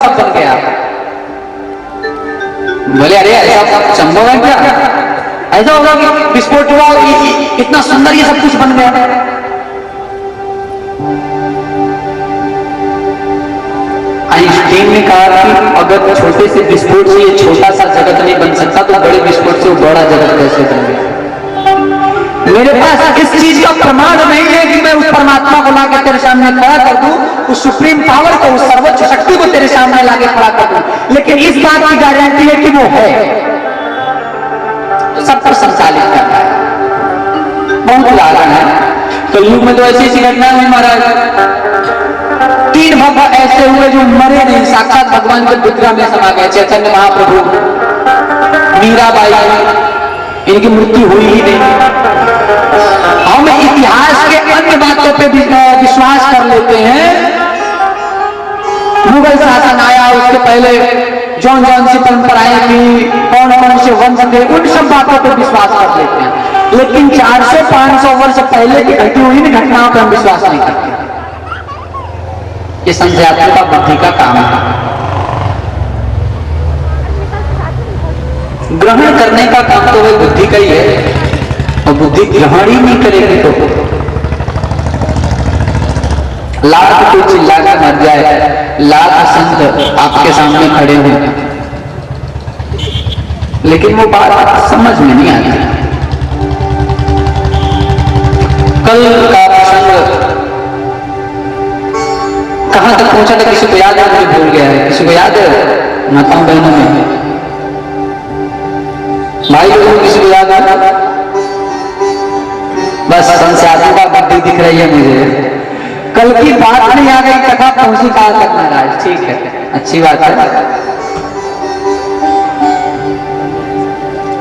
सब बन गया। बोले अरे ऐसा संभव है क्या? ऐसा होगा कि विस्फोट हुआ इतना सुंदर ये सब कुछ बन गया? आइंस्टीन ने कहा कि अगर छोटे से विस्फोट से ये छोटा सा जगत नहीं बन सकता तो बड़े विस्फोट से वो बड़ा जगत कैसे बन गया? मेरे पास इस चीज का प्रमाण नहीं है कि मैं उस परमात्मा को लाके तेरे सामने खड़ा कर दूं, उस सुप्रीम पावर को, उस सर्वोच्च शक्ति को तेरे सामने लाके खड़ा कर दूं, लेकिन इस बात की गारंटी है कि वो है, तो सब पर संचालित करता है। बहुत उदाहरण है कलयुग में तो ऐसी ऐसी घटना हुई महाराज। 3 भक्त ऐसे हुए जो मरे नहीं, साक्षात भगवान के पुत्रा में समा गए। चैतन्य महाप्रभु, मीराबाई, इनकी मृत्यु हुई ही नहीं। हम इतिहास के अन्य बातों पे विश्वास कर लेते हैं। मुगल शासन आया, उसके पहले जौन सी परंपराएं थी, कौन कौन से वंश थे, उन सब बातों पे विश्वास कर लेते हैं, लेकिन 400-500 वर्ष पहले की घटी हुई इन घटनाओं पर हम विश्वास नहीं करते। ये संध्यात्मक का बुद्धि का काम है। ग्रहण करने का काम तो वह बुद्धि का ही है, और बुद्धि ग्रहण ही नहीं करेगी तो लाख को चिल्ला कर मर जाए, लाख संत आपके सामने खड़े हैं, लेकिन वो बात समझ में नहीं आती। कल का प्रसंग कहां तक पहुंचा था किसी को याद है? मुझे भूल गया है। किसी को याद है? माताओं बहनों में, भाई लोगों को किसी को याद है? बस संस्यादों का बुद्धि दिख रही है मुझे। कल की बात नहीं आ गई, कथा पहुंची कहां तक महाराज? ठीक है, अच्छी बात है।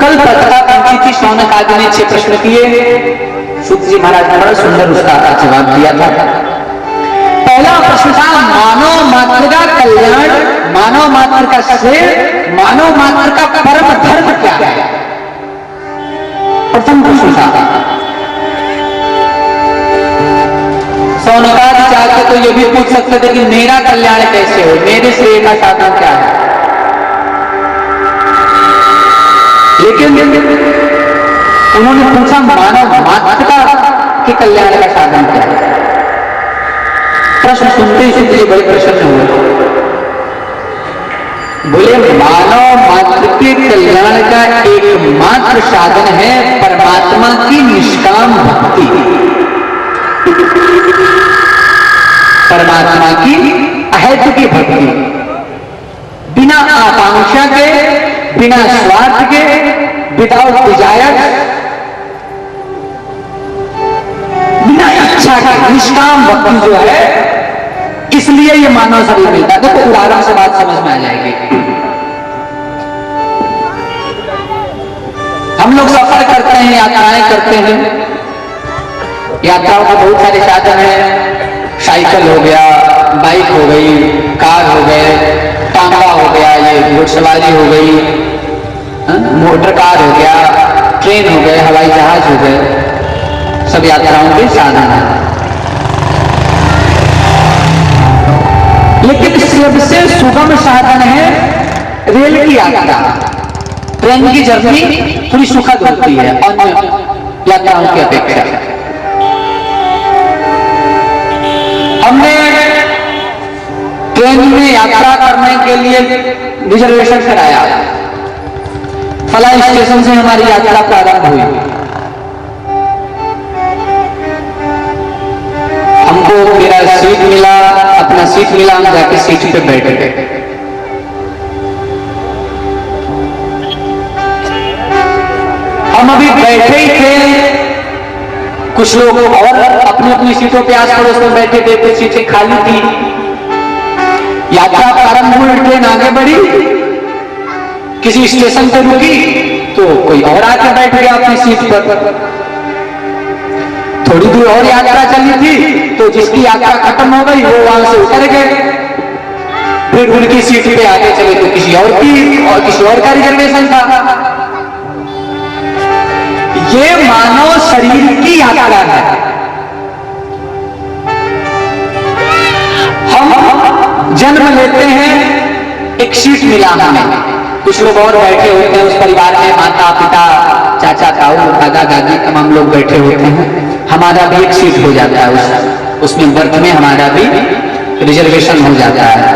कल कथा पहुंची थी, शौनक आदि ने 6 प्रश्न किए, सूत जी महाराज ने बड़ा सुंदर उसका जवाब दिया था। पहला प्रश्न था मानव मात्र का कल्याण, मानव मात्र का श्रेय, मानव मात्र का परम धर्म क्या है? प्रथम प्रश्न था। शौनकादि चाहते तो ये भी पूछ सकते थे कि मेरा कल्याण कैसे हो, मेरे श्रेय का साधन क्या है, लेकिन उन्होंने पूछा मानव मात्र के कल्याण का साधन क्या है। प्रश्न सुनते ही सुनते बड़े प्रसन्न हुए। बोले मानव मात्र के कल्याण का एकमात्र साधन है परमात्मा की निष्काम भक्ति, परमात्मा की अहेतु की भक्ति, बिना आकांक्षा के, बिना स्वार्थ के, विदाउट डिजायर, बिना इच्छा के निष्काम भक्ति जो है, इसलिए ये मानव शरीर मिलता है। देखो उदाहरण से बात समझ में आ जाएगी। हम लोग सफर करते हैं, यात्राएं करते हैं, यात्राओं के बहुत सारे साधन हैं। साइकिल हो गया, बाइक हो गई, कार हो गए, टांगा हो गया, ये घुड़सवारी हो गई, मोटर कार हो गया, ट्रेन हो गए, हवाई जहाज हो गए, सब यात्राओं के साधन हैं। लेकिन सबसे सुगम साधन है रेल की यात्रा। ट्रेन की जर्नी थोड़ी सुखद होती है अन्य यात्राओं की अपेक्षा। हमने ट्रेन में यात्रा करने के लिए रिजर्वेशन कराया, फला स्टेशन से हमारी यात्रा प्रारंभ हुई। हमको मेरा सीट मिला, अपना सीट मिला, हम जाके सीट पे बैठ गए। हम अभी बैठे ही थे, कुछ लोग और अपनी अपनी सीटों पे आस पड़ोस में बैठे थे, कुछ सीटें खाली थी। यात्रा प्रारंभ हुई, ट्रेन आगे बढ़ी, किसी स्टेशन पे रुकी तो कोई और आके बैठ गया अपनी सीट पर। थोड़ी दूर और यात्रा चली थी तो जिसकी यात्रा खत्म हो गई वो वहां से उतर गए, फिर उनकी सीट पे आगे चले तो किसी और का रिजर्वेशन था। ये मानव शरीर की यात्रा है। हम जन्म लेते हैं, एक सीट मिला हमें। कुछ लोग और बैठे होते हैं उस परिवार में, माता पिता चाचा ताऊ दादा दादी तमाम लोग बैठे होते हैं। हमारा भी एक सीट हो जाता है, उसमें बर्थ में हमारा भी रिजर्वेशन हो जाता है,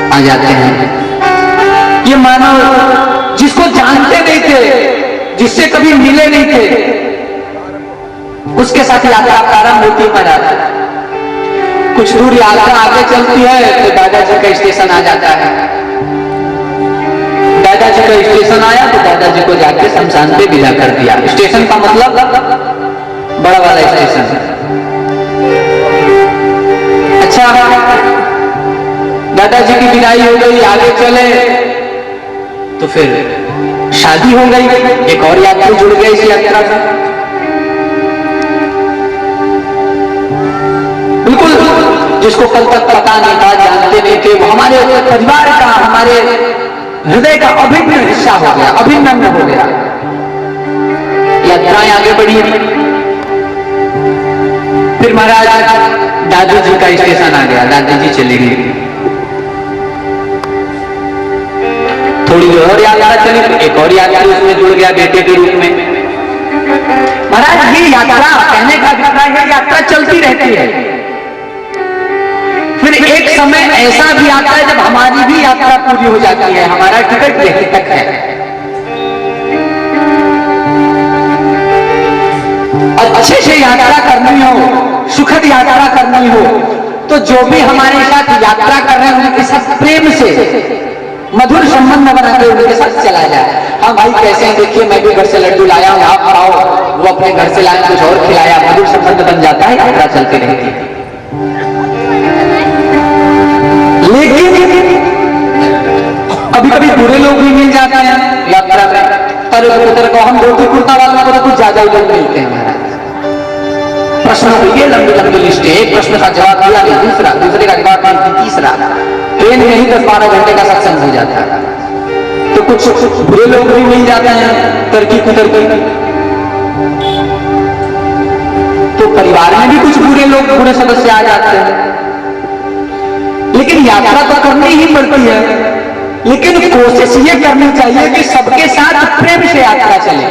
आ जाते हैं। ये मानो जिसको जानते नहीं थे, जिससे कभी मिले नहीं थे, उसके साथ यात्रा प्रारंभ होती है महाराज। कुछ दूर यात्रा आगे चलती है तो दादाजी का स्टेशन आ जाता है। दादाजी का स्टेशन आया तो दादाजी को जाके शमशान पे विदा कर दिया। स्टेशन का मतलब बड़ा वाला स्टेशन। अच्छा, दादाजी की विदाई हो गई, आगे चले तो फिर शादी हो गई, एक और यात्री जुड़ गए इस यात्रा में। बिल्कुल जिसको कल तक पता नहीं था, जानते नहीं थे, वो हमारे परिवार का, हमारे हृदय का अभिन्न हिस्सा हो गया, अभिन्न अंग हो गया। यात्राएं आगे बढ़ी। फिर महाराज दादी जी का स्टेशन आ गया, दादी जी चली गई। थोड़ी देर और यात्रा चली, एक और यात्रा उसमें जुड़ गया बेटे के रूप में। महाराज ये यात्रा, कहने का अभिप्राय है, यात्रा चलती रहती है। फिर एक समय ऐसा भी आता है जब हमारी भी यात्रा पूरी हो जाती है, हमारा टिकट यहीं तक है। अच्छे से यात्रा करनी हो, सुखद यात्रा करनी हो, तो जो भी हमारे साथ यात्रा कर रहे हैं उनके साथ प्रेम से मधुर संबंध बना के उनके साथ चला जाए। हाँ भाई कैसे हैं, देखिए मैं भी घर से लड्डू लाया हूं, आप खाओ, वो अपने घर से लाए कुछ और खिलाया, मधुर संबंध बन जाता है, यात्रा चलती रहती है। लेकिन कभी कभी बुरे लोग भी मिल जाते हैं यात्रा में। पर को हम धोती कुर्ता वालों को तो कुछ ज्यादा ही लोग मिलते हैं महाराज। प्रश्नों की ये लंबी लंबी लिस्ट है, एक प्रश्न का जवाब दिया नहीं, दूसरा, दूसरे का जवाब नहीं, तीसरा, ट्रेन में ही 10-12 घंटे का सत्संग हो जाता है। तो कुछ बुरे लोग भी मिल जाते हैं तरकी कुतरकी। तो परिवार में भी कुछ बुरे लोग, बुरे सदस्य आ जाते हैं। लेकिन यात्रा तो करनी ही पड़ती है, लेकिन कोशिश ये करनी चाहिए कि सबके साथ प्रेम से यात्रा चले।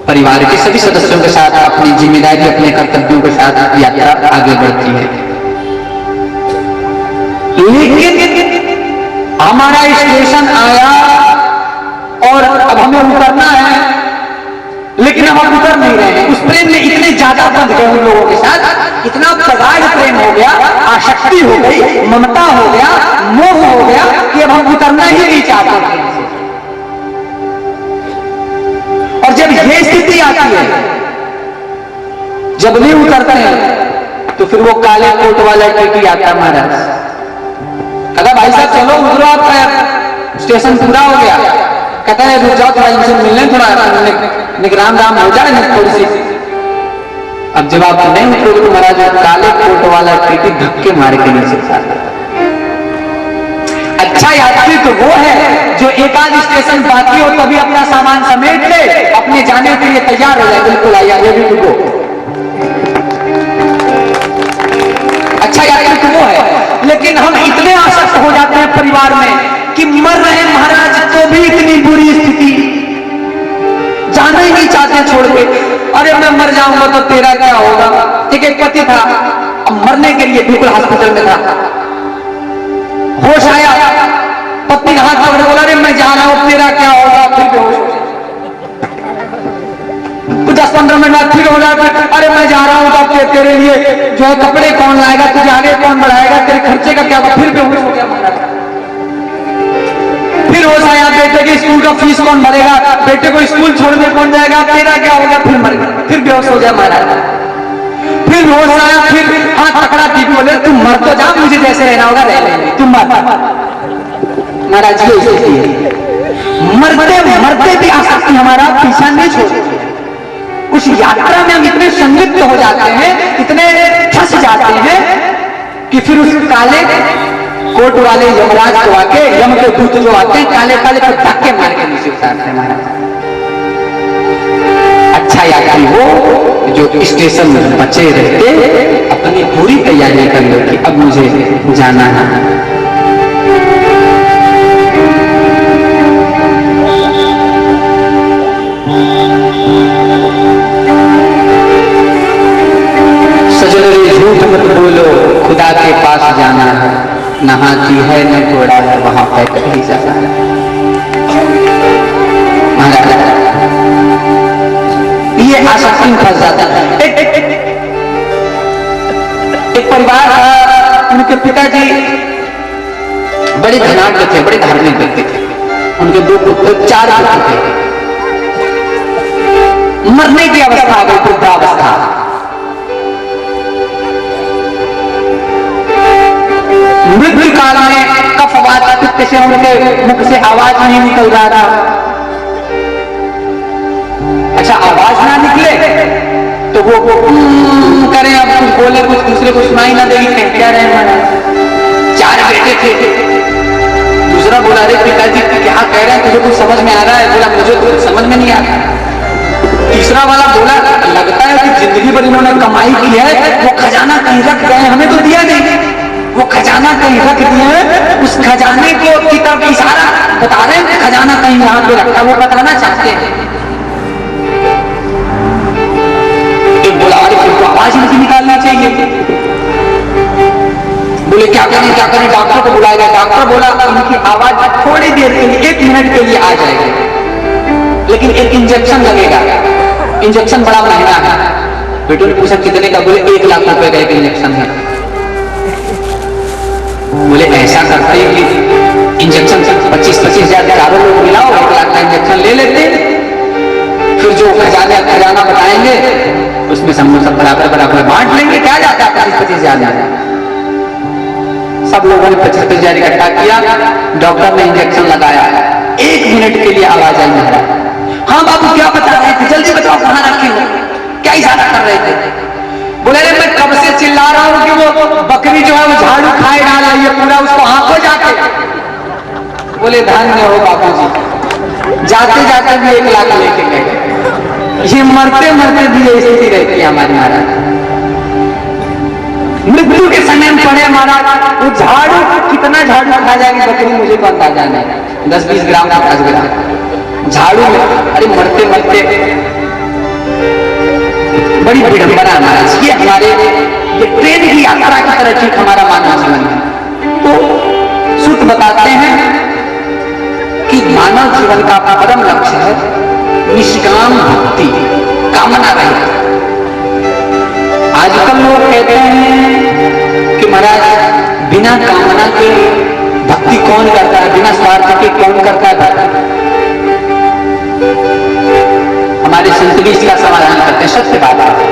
परिवार के सभी सदस्यों के साथ अपनी जिम्मेदारी, अपने कर्तव्यों के साथ यात्रा आगे बढ़ती है। लेकिन हमारा स्टेशन आया और अब हमें उतरना है, लेकिन अब हम उतर नहीं रहे हैं। उस प्रेम में इतने ज्यादा बंध गए उन लोगों के साथ, इतना प्रगाढ़ प्रेम हो गया, आसक्ति हो गई, ममता हो गया, मोह हो गया कि अब हम उतरना ही नहीं चाहते। और जब ये स्थिति आती है, जब नहीं उतरते हैं, तो फिर वो काले कोट वाला टीटी आता महाराज, कहता भाई साहब चलो उतरो, आपका स्टेशन पूरा हो गया। कहता है रुक जाओ, थोड़ा इनसे मिलने, थोड़ा निगरान राम हो जाए ना थोड़ी सी। अब जब आप नहीं उतरोगे तो महाराज काले कोट वाला टीटी धक्के मार के नीचे जाता। अच्छा यात्री तो वो है जो एक आध स्टेशन बाकी हो तभी अपना सामान समेट ले, अपने जाने के लिए तैयार हो जाए, बिल्कुल आइए ये भी रुको। अच्छा यात्री तो वो है। लेकिन हम इतने आसक्त हो जाते हैं परिवार में कि मर रहे महाराज तो भी इतनी बुरी स्थिति, जाना ही नहीं चाहते छोड़ के। अरे मैं मर जाऊंगा तो तेरा क्या होगा। एक पति था, अब मरने के लिए बिल्कुल हॉस्पिटल में था, होश आया, पत्नी हाथ पकड़ बोला अरे मैं जा रहा हूं, तेरा क्या होगा। फिर बेहोश हो जाए, 10-15 मिनट बाद फिर हो जाए, अरे मैं जा रहा हूं तो तेरे लिए जो है कपड़े कौन लाएगा, तुझे आगे कौन बढ़ाएगा, तेरे खर्चे का क्या होगा। फिर बेहोश हो गया। फिर होश आया, बेटे की स्कूल का फीस कौन भरेगा, बेटे को स्कूल छोड़ने कौन जाएगा, तेरा क्या होगा। फिर मर गया, फिर बेहोश हो गया महाराज। फिर होश आया, फिर हाथ पकड़ा, टीपी बोले तू मर तो जा, मुझे जैसे रहना होगा रह लेंगे, तुम मर। महाराज ये स्थिति है, मरते मरते भी आसक्ति हमारा पीछा नहीं छोड़ती। उस यात्रा में हम इतने संलिप्त हो जाते हैं, इतने फंस जाते हैं कि फिर उस काले कोट वाले यमराज को आके, यम के दूत जो आते हैं काले काले को धक्के मार के नीचे उतारते हैं महाराज। अच्छा यात्री वो जो स्टेशन में बचे रहते, अपनी पूरी तैयारी कर लो कि अब मुझे जाना है। नहाती है न घोड़ा है, वहां पे कहीं जाना है। महाराज ये आसक्ति में फंस जाता है। एक परिवार था, उनके पिताजी बड़े धनाढ्य थे, बड़े धार्मिक व्यक्ति थे। उनके 2 पुत्र 4 पुत्र थे। मरने की अवस्था आ गई, वृद्धावस्था। मृत्यु काल में कफवात पित्त से उनके मुख से आवाज नहीं निकल रहा था। अच्छा, आवाज ना निकले तो वो करें, अब कुछ बोले, कुछ दूसरे को सुनाई ना देगी, कह क्या रहे महाराज। 4 बेटे थे। दूसरा बोला, अरे पिताजी क्या कह रहे हैं, तुझे कुछ समझ में आ रहा है? बोला, मुझे कुछ समझ में नहीं आ रहा। तीसरा वाला बोला, लगता है कि जिंदगी भर इन्होंने कमाई की है, वो खजाना कहीं रख गए, हमें तो दिया नहीं। वो खजाना कहीं रख दिए, उस खजाने को की तरफ इशारा बता रहे हैं, खजाना कहीं यहां पे रखा, वो बताना चाहते हैं। एक बोला, अरे फिर तो आवाज इनकी निकालनी चाहिए। बोले क्या करें क्या करें, डॉक्टर को बुलाया गया। डॉक्टर बोला, उनकी आवाज थोड़ी देर के लिए, 1 मिनट के लिए आ जाएगी, लेकिन एक इंजेक्शन लगेगा। इंजेक्शन बड़ा महंगा है। बेटों ने पूछा कितने का? बोले 1 लाख रुपए का एक इंजेक्शन है। बोले ऐसा करते हैं कि इंजेक्शन 25-25 हजार चारों लोग मिलाओ, 1 लाख का इंजेक्शन ले लेते, फिर जो खजाना बताएंगे उसमें सब बराबर बांट लेंगे, क्या जाता है 25-25 हजार। सब लोगों ने 25-25 हजार इकट्ठा किया। डॉक्टर ने इंजेक्शन लगाया। 1 मिनट के लिए आवाज आई, महाराज हाँ बाबू क्या बता रहे थे, जल्दी बताओ कहां रखे हो, क्या इशारा कर रहे थे? बोले, अरे मैं कब से चिल्ला रहा हूं कि वो बकरी जो है वो झाड़ू खाए डाल रही है पूरा, उसको आंखों जाके। बोले, धन्य हो बाबू जी, जाते जाते भी 1 लाख लेके गए। ये मरते मरते भी ये स्थिति रहती है हमारी महाराज। मृत्यु के समय में पड़े महाराज, वो झाड़ू कितना झाड़ू खा जाएगी बकरी, मुझे तो अंदाजा नहीं, 10-20 ग्राम 50 ग्राम झाड़ू में। अरे मरते मरते बड़ी विडंबना महाराज। ये हमारे ये ट्रेन की यात्रा की तरह ठीक हमारा मानव जीवन है। तो सूत बताते हैं कि मानव जीवन का परम लक्ष्य है निष्काम भक्ति, कामना रहित। आजकल लोग कहते हैं कि महाराज बिना कामना के भक्ति कौन करता है, बिना स्वार्थ के कौन करता है भक्ति? हमारे संत भी इसका समाधान करते हैं। सत्य बात है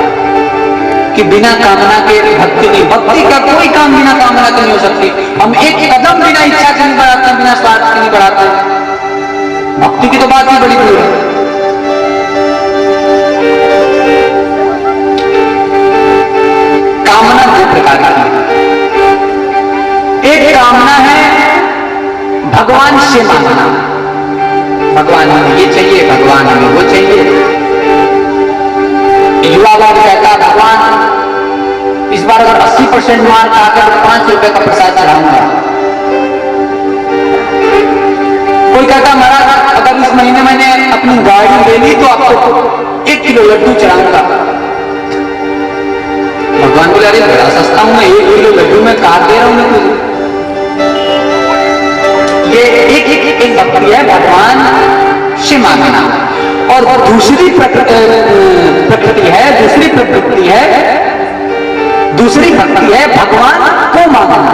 कि बिना कामना के भक्ति नहीं, भक्ति का कोई काम बिना कामना के नहीं हो सकती। हम एक कदम बिना इच्छा के नहीं बढ़ाते, बिना स्वार्थ के नहीं बढ़ाते। भक्ति की तो बात ही बड़ी दूर है। कामना 2 प्रकार की। एक कामना है भगवान से मांगना, भगवान हमें ये चाहिए, भगवान हमें वो चाहिए। युवा वर्ग कहता, भगवान इस बार अगर 80% मार्क आकर 5 रुपए का प्रसाद चढ़ाऊंगा। कोई कहता, महाराज अगर इस महीने मैंने अपनी गाड़ी ले ली तो आपको 1 किलो लड्डू चढ़ाऊंगा। भगवान बोले, अरे बड़ा सस्ता हूं मैं, 1 किलो लड्डू में काट दे रहा हूं मैं तुझे। ये एक भक्ति है भगवान से मांगना। और दूसरी प्रकृति है, दूसरी भक्ति है भगवान को मांगना।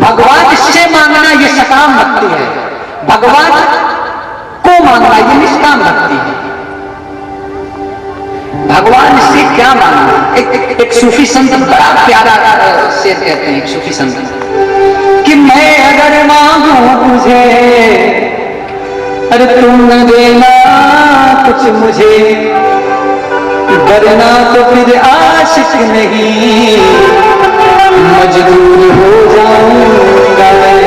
भगवान से मांगना ये सकाम भक्ति है, भगवान को मांगना ये निष्काम भक्ति है। भगवान से क्या मांगना? एक सूफी संत बड़ा प्यारा शेर कहते हैं, एक सूफी संत कि मैं अगर मांगू तुझे, अरे तुम न देना कुछ मुझे, वरना तो फिर आशिक नहीं, मजबूर हो जाऊंगा मैं।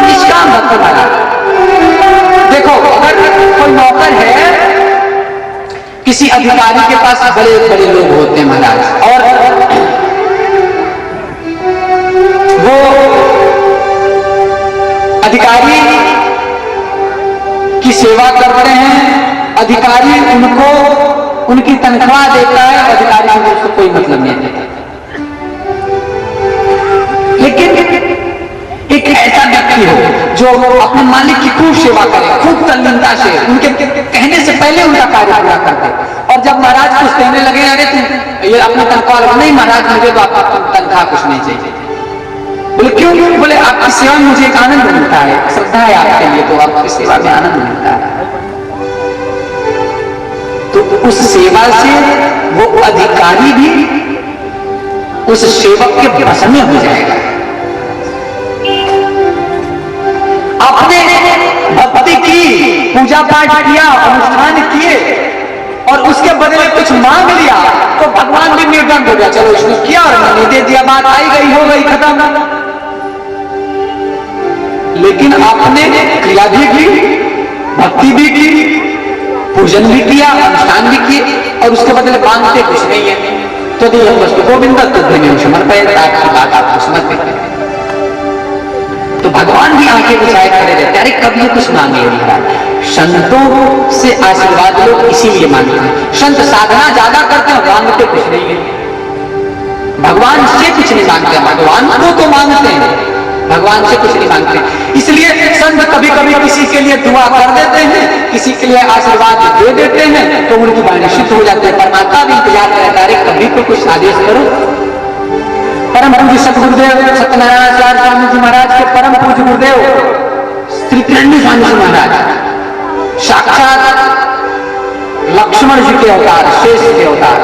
निष्काम भक्त महाराज। देखो अगर कोई नौकर है, किसी अधिकारी के पास बड़े बड़े लोग होते हैं महाराज, और वो अधिकारी की सेवा करते हैं, अधिकारी उनको उनकी तनख्वाह देता है, अधिकारी को उसको कोई मतलब नहीं देता। जो अपने मालिक की खूब सेवा करे, खूब तल्लीनता से, उनके कहने से पहले उनका कार्य पूरा कर दे। और जब महाराज कुछ कहने लगे, अरे तुम ये अपनी तनख्वाह, नहीं महाराज मुझे तो आपका तनख्वाह कुछ नहीं चाहिए। बोले क्यों? बोले आपकी सेवा में मुझे एक आनंद मिलता है, श्रद्धा है आपके लिए, तो आपकी सेवा में आनंद मिलता है। तो उस सेवा से वो अधिकारी भी उस सेवक के वश में हो जाएगा। आपने भक्ति की, पूजा पाठ किया, अनुष्ठान किए और उसके बदले कुछ मांग लिया, तो भगवान भी निर्दंड हो गया, चलो इसने किया और मैंने दे दिया, बात आई गई, हो गई, खत्म। लेकिन आपने क्रिया भी की, भक्ति भी की, पूजन भी किया, अनुष्ठान भी किए और उसके बदले मांगते कुछ नहीं है, तो दिया वस्तु गोविंद तुझे समर्पण, आपकी बात आपको समर्पित है। तो भगवान भी आंखें बिछाए खड़े रहते, अरे कभी कुछ मांगे महाराज। संतों से आशीर्वाद लोग इसीलिए मांगते हैं। संत साधना ज्यादा करते हैं, मांगते कुछ नहीं है। भगवान से कुछ नहीं मांगते, भगवान को तो मांगते हैं, भगवान से कुछ नहीं मांगते। इसलिए संत कभी कभी किसी के लिए दुआ कर देते हैं, किसी के लिए आशीर्वाद दे देते हैं, तो उनकी वाणी शुद्ध हो जाती है। परमात्मा भी इंतजार करता है, कभी तो कुछ आदेश करो। परम पूज्य सतगुरुदेव सत्यनारायण स्वामी जी महाराज के परम पूज्य गुरुदेव श्री त्रिवेणी स्वामी जी महाराज साक्षात लक्ष्मण जी के अवतार, शेष के अवतार,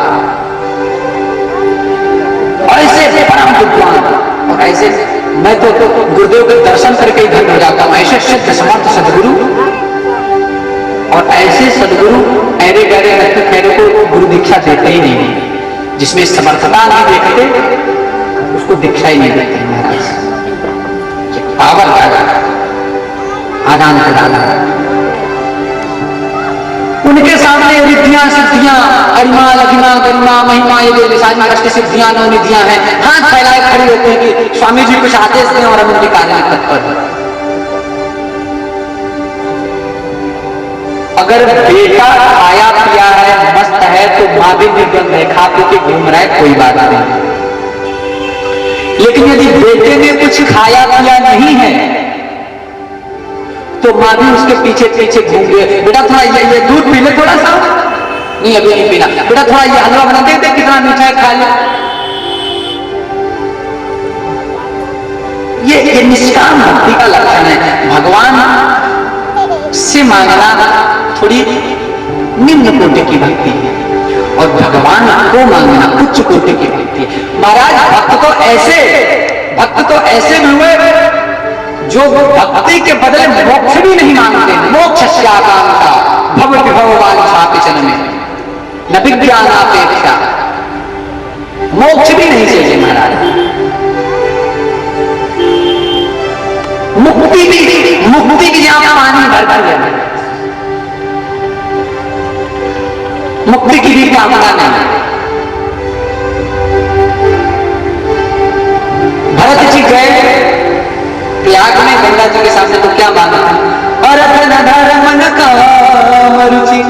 और ऐसे परम विद्वान, और ऐसे मैं तो गुरुदेव के दर्शन करके ही धन्य हो जाता हूं। ऐसे सिद्ध समर्थ सदगुरु, और ऐसे सदगुरु ऐरे गहरे रक्त खैरे को गुरु दीक्षा देते ही नहीं, जिसमें समर्थता नहीं देखते उसको दीक्षा ही नहीं देते महाराज। पावर आदान प्रदान, उनके सामने रिद्धियां सिद्धियां, अरिमा लघिमा गरिमा महिमा, ये सारी अष्ट सिद्धियां नौ निधियां हैं, हाथ फैलाए खड़े होते हैं कि स्वामी जी कुछ आदेश दें और हम उनके कार्य में तत्पर हैं। अगर बेटा खाया पिया है, मस्त है, तो माँ भी निर्द्वंद है, खा पी के घूम रहा है, कोई बात नहीं। लेकिन यदि बेटे ने कुछ खाया पिया नहीं है, तो माँ भी उसके पीछे पीछे घूम गए, बेटा थोड़ा ये दूध पी ले थोड़ा सा, नहीं अभी नहीं पीना, बेटा थोड़ा ये हलवा बना दे, कितना मीठा है खा ले। ये निष्काम भक्ति का लक्षण है। भगवान से मांगना थोड़ी निम्न कोटि की भक्ति है, और भगवान को मांगना उच्च कोटि की भक्ति है। महाराज भक्त तो ऐसे भी हुए जो भक्ति के बदले मोक्ष भी नहीं मांगते। मोक्ष आकांक्षा भव विभव वांछापिचन में न विज्ञानापेक्षा, मोक्ष भी नहीं चाहिए महाराज। मुक्ति की जहां पानी भरकर है, मुक्ति की भी कामना नहीं। भरत जी गए प्रयाग में गंगा जी के सामने, तो क्या मांगा था? अरथ न धर्म न काम रुचि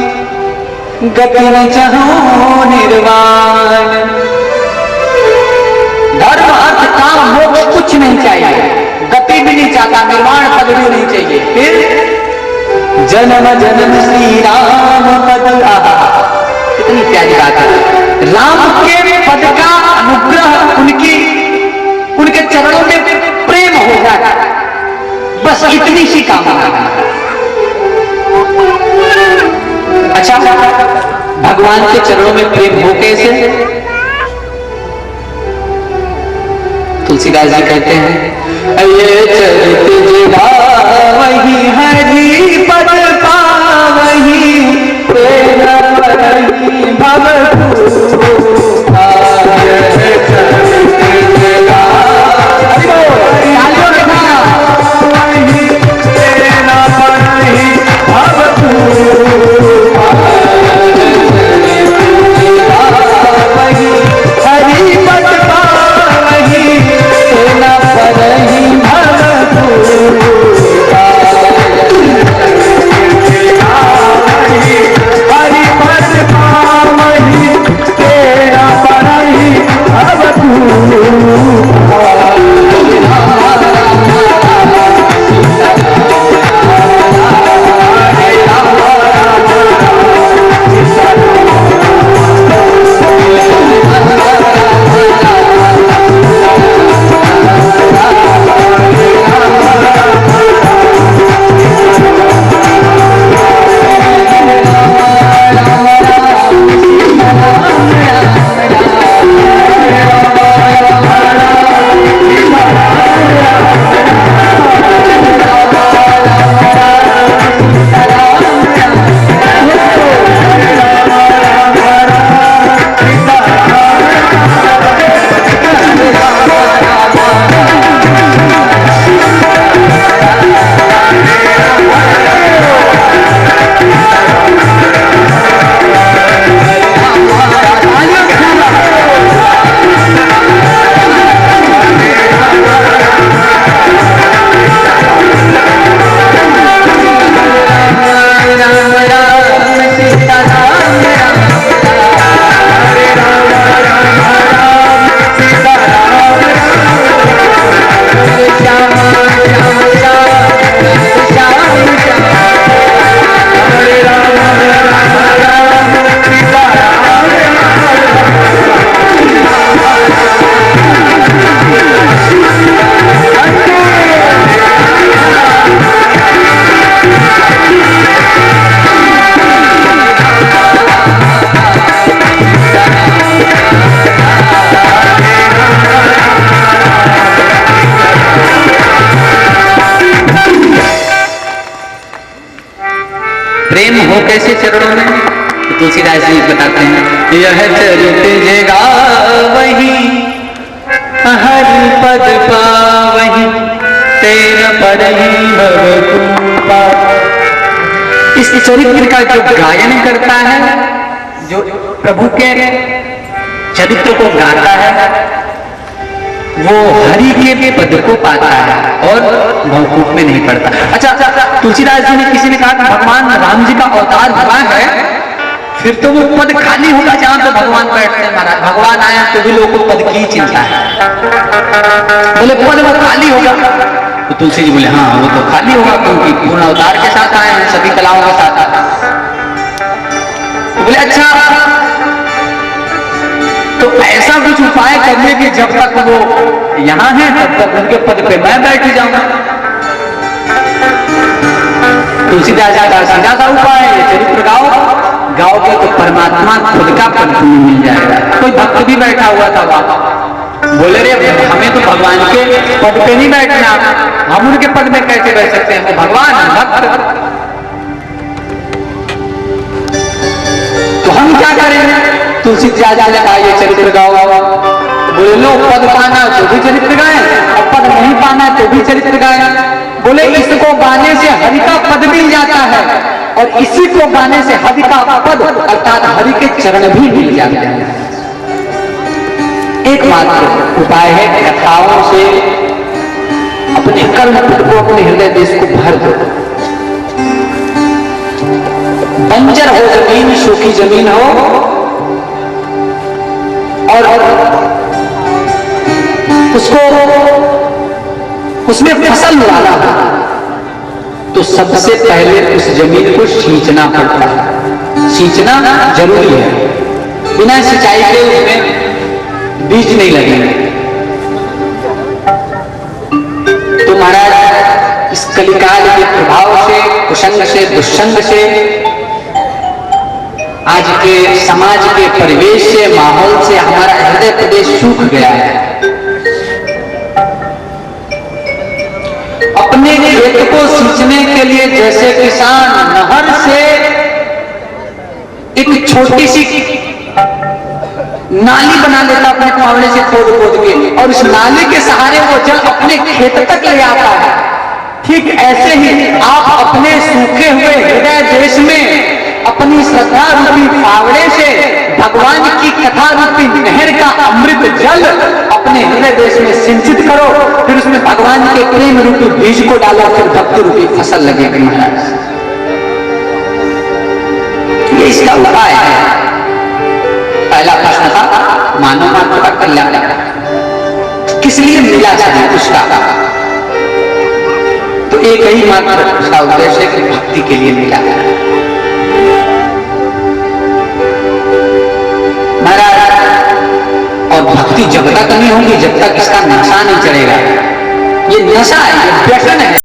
गति न चाहो निर्वाण। धर्म अर्थ काम मोक्ष कुछ नहीं चाहिए, गति भी नहीं चाहता, निर्वाण पद भी नहीं चाहिए। फिर जन्म जन्म श्री राम पद, कितनी प्यारी बात है। राम के पद का अनुग्रह, उनके चरणों में प्रेम हो जाता, बस इतनी सी कामना। अच्छा, भगवान के चरणों में प्रेम हो कैसे? तुलसीदास जी कहते हैं, ये चरित जीवा वही हरि पद पावही, प्रेम करही भव कैसे चरणों में? तो तुलसीदास जी बताते हैं, यह चरित जगा वही हरि पद पावही तेरा पर ही भव कृपा। इस चरित्र का जो गायन करता है, जो प्रभु के चरित्र को गाता है, वो हरि के पद को पाता है और भवकूप में नहीं पड़ता। अच्छा, तुलसीदास जी ने किसी ने कहा कि भगवान राम जी का अवतार हुआ है, फिर तो वो पद खाली होगा जहां तो भगवान बैठते हैं। महाराज भगवान आया तो भी लोगों को पद की चिंता है, बोले पद वो खाली होगा। तो तुलसी जी बोले हाँ वो तो खाली होगा, क्योंकि पूर्ण अवतार के साथ आए हैं, सभी कलाओं के साथ आए। तो बोले अच्छा, तो ऐसा कुछ उपाय करने की जब तक वो यहां है तब तक उनके पद पे मैं बैठ जाऊंगा। तुलसीदास जी का सीधा सा उपाय है, चरित्र गाओगे तो परमात्मा खुद का पद तुम्हें मिल जाएगा। कोई भक्त भी बैठा हुआ था वहां, बोले रे हमें तो भगवान के पद पे नहीं बैठना, हम उनके पद में कैसे बैठ सकते हैं? वो भगवान भक्त, तो हम क्या करेंगे? तुलसीदास जी ने कहा ये चरित्र गाओ। बोले लो पद पाना तो भी चरित्र गाए और पद नहीं पाना तो भी चरित्र गाए। बोले इसको गाने से हरि का पद मिल जाता है और इसी को गाने से हरि का पद अर्थात हरि के चरण भी मिल जाते हैं। एकमात्र उपाय है कथाओं से अपने कर्म को, अपने हृदय देश को भर दो। बंजर हो जमीन, सूखी जमीन हो और उसको उसमें फसल लगाना हो तो सबसे पहले उस जमीन को सींचना पड़ता है। सींचना जरूरी है, बिना सिंचाई के उसमें बीज नहीं लगेंगे। तो महाराज इस कलिकाल के प्रभाव से, कुसंग से, दुष्संग से, आज के समाज के परिवेश से, माहौल से हमारा हृदय प्रदेश सूख गया है। अपने खेत को सींचने के लिए जैसे किसान नहर से एक छोटी सी नाली बना लेता अपने फावड़े से खोद के, और इस नाली के सहारे वो जल अपने खेत तक ले आता है, ठीक ऐसे ही आप अपने सूखे हुए हृदय देश में अपनी श्रद्धा रूपी फावड़े से भगवान की कथा रूपी नहर का अमृत जल अपने हृदय देश में सिंचित करो, फिर उसमें भगवान के प्रेम रूपी बीज को डालो, फिर भक्ति रूपी फसल लगेगी। महाराज ये इसका उपाय है। पहला प्रश्न था मानव मात्र का कल्याण किस लिए मिला शरीर उसका, तो एक ही मात्र उसका उद्देश्य है कि भक्ति के लिए मिला। महाराज और भक्ति जब तक नहीं होगी जब तक इसका नशा नहीं चढ़ेगा। ये नशा है, ये व्यसन है।